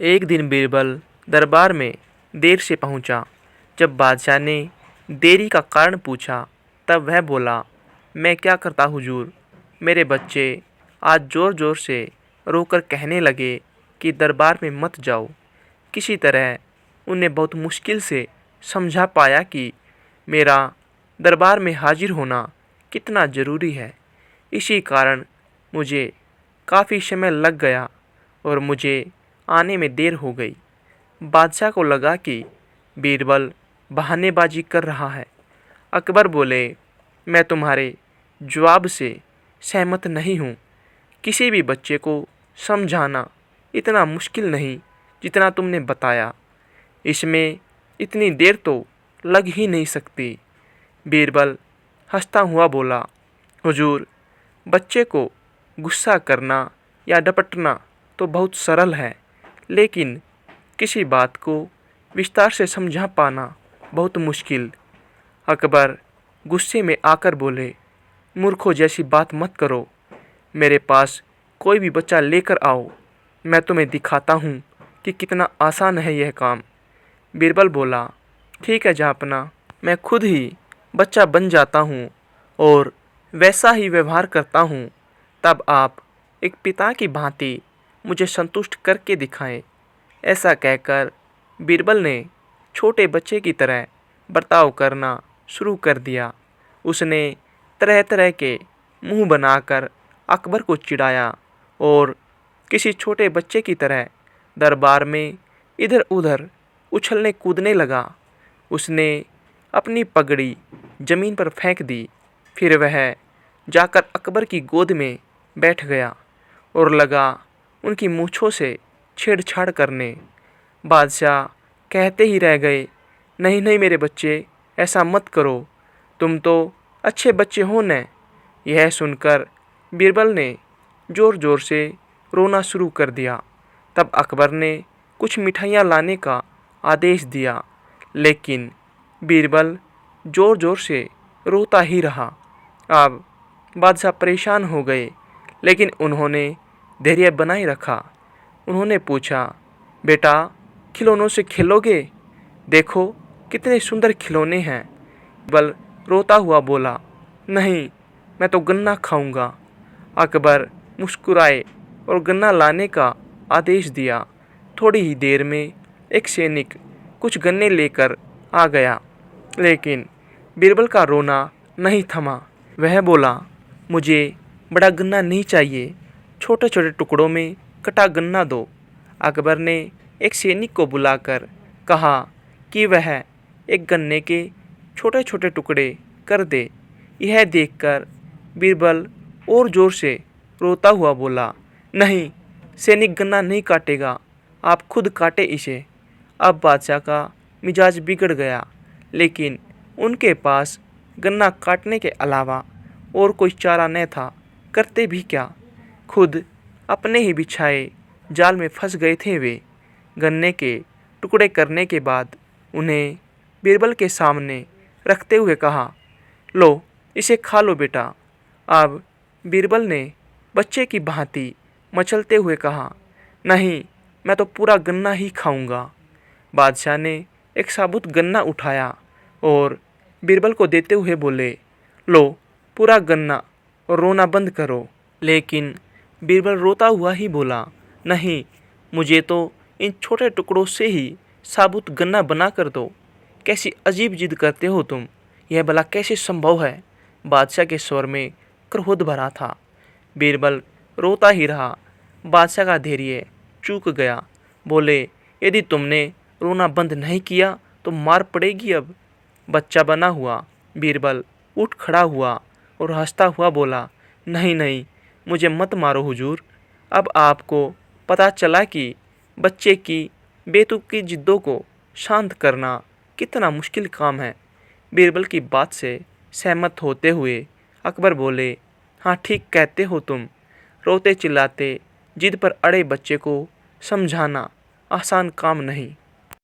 एक दिन बीरबल दरबार में देर से पहुंचा। जब बादशाह ने देरी का कारण पूछा तब वह बोला, मैं क्या करता हुजूर, मेरे बच्चे आज ज़ोर ज़ोर से रोकर कहने लगे कि दरबार में मत जाओ। किसी तरह उन्हें बहुत मुश्किल से समझा पाया कि मेरा दरबार में हाजिर होना कितना ज़रूरी है। इसी कारण मुझे काफ़ी समय लग गया और मुझे आने में देर हो गई। बादशाह को लगा कि बीरबल बहानेबाजी कर रहा है। अकबर बोले, मैं तुम्हारे जवाब से सहमत नहीं हूँ। किसी भी बच्चे को समझाना इतना मुश्किल नहीं जितना तुमने बताया। इसमें इतनी देर तो लग ही नहीं सकती। बीरबल हंसता हुआ बोला, हुजूर, बच्चे को गुस्सा करना या डपटना तो बहुत सरल है, लेकिन किसी बात को विस्तार से समझा पाना बहुत मुश्किल। अकबर गुस्से में आकर बोले, मूर्खों जैसी बात मत करो। मेरे पास कोई भी बच्चा लेकर आओ, मैं तुम्हें दिखाता हूँ कि कितना आसान है यह काम। बीरबल बोला, ठीक है जहाँपना, मैं खुद ही बच्चा बन जाता हूँ और वैसा ही व्यवहार करता हूँ। तब आप एक पिता की भांति मुझे संतुष्ट करके दिखाएं। ऐसा कहकर बीरबल ने छोटे बच्चे की तरह बर्ताव करना शुरू कर दिया। उसने तरह तरह के मुंह बनाकर अकबर को चिढ़ाया और किसी छोटे बच्चे की तरह दरबार में इधर उधर उछलने कूदने लगा। उसने अपनी पगड़ी जमीन पर फेंक दी। फिर वह जाकर अकबर की गोद में बैठ गया और लगा उनकी मूँछों से छेड़छाड़ करने। बादशाह कहते ही रह गए, नहीं नहीं मेरे बच्चे, ऐसा मत करो, तुम तो अच्छे बच्चे हो न। यह सुनकर बीरबल ने ज़ोर ज़ोर से रोना शुरू कर दिया। तब अकबर ने कुछ मिठाइयाँ लाने का आदेश दिया, लेकिन बीरबल ज़ोर ज़ोर से रोता ही रहा। अब बादशाह परेशान हो गए, लेकिन उन्होंने धैर्य बनाए रखा। उन्होंने पूछा, बेटा, खिलौनों से खेलोगे? देखो कितने सुंदर खिलौने हैं। बीरबल रोता हुआ बोला, नहीं, मैं तो गन्ना खाऊंगा। अकबर मुस्कुराए और गन्ना लाने का आदेश दिया। थोड़ी ही देर में एक सैनिक कुछ गन्ने लेकर आ गया, लेकिन बीरबल का रोना नहीं थमा। वह बोला, मुझे बड़ा गन्ना नहीं चाहिए, छोटे छोटे टुकड़ों में कटा गन्ना दो। अकबर ने एक सैनिक को बुलाकर कहा कि वह एक गन्ने के छोटे छोटे टुकड़े कर दे। यह देखकर बीरबल और ज़ोर से रोता हुआ बोला, नहीं, सैनिक गन्ना नहीं काटेगा, आप खुद काटे इसे। अब बादशाह का मिजाज बिगड़ गया, लेकिन उनके पास गन्ना काटने के अलावा और कोई चारा न था। करते भी क्या, खुद अपने ही बिछाए जाल में फंस गए थे वे। गन्ने के टुकड़े करने के बाद उन्हें बीरबल के सामने रखते हुए कहा, लो, इसे खा लो बेटा। अब बीरबल ने बच्चे की भांति मचलते हुए कहा, नहीं, मैं तो पूरा गन्ना ही खाऊंगा। बादशाह ने एक साबुत गन्ना उठाया और बीरबल को देते हुए बोले, लो, पूरा गन्ना और रोना बंद करो। लेकिन बीरबल रोता हुआ ही बोला, नहीं, मुझे तो इन छोटे टुकड़ों से ही साबुत गन्ना बना कर दो। कैसी अजीब जिद करते हो तुम, यह भला कैसे संभव है? बादशाह के स्वर में क्रोध भरा था। बीरबल रोता ही रहा। बादशाह का धैर्य चूक गया। बोले, यदि तुमने रोना बंद नहीं किया तो मार पड़ेगी। अब बच्चा बना हुआ बीरबल उठ खड़ा हुआ और हंसता हुआ बोला, नहीं नहीं, मुझे मत मारो हुजूर। अब आपको पता चला कि बच्चे की बेतुकी जिद्दों को शांत करना कितना मुश्किल काम है। बीरबल की बात से सहमत होते हुए अकबर बोले, हाँ, ठीक कहते हो तुम। रोते चिल्लाते जिद पर अड़े बच्चे को समझाना आसान काम नहीं।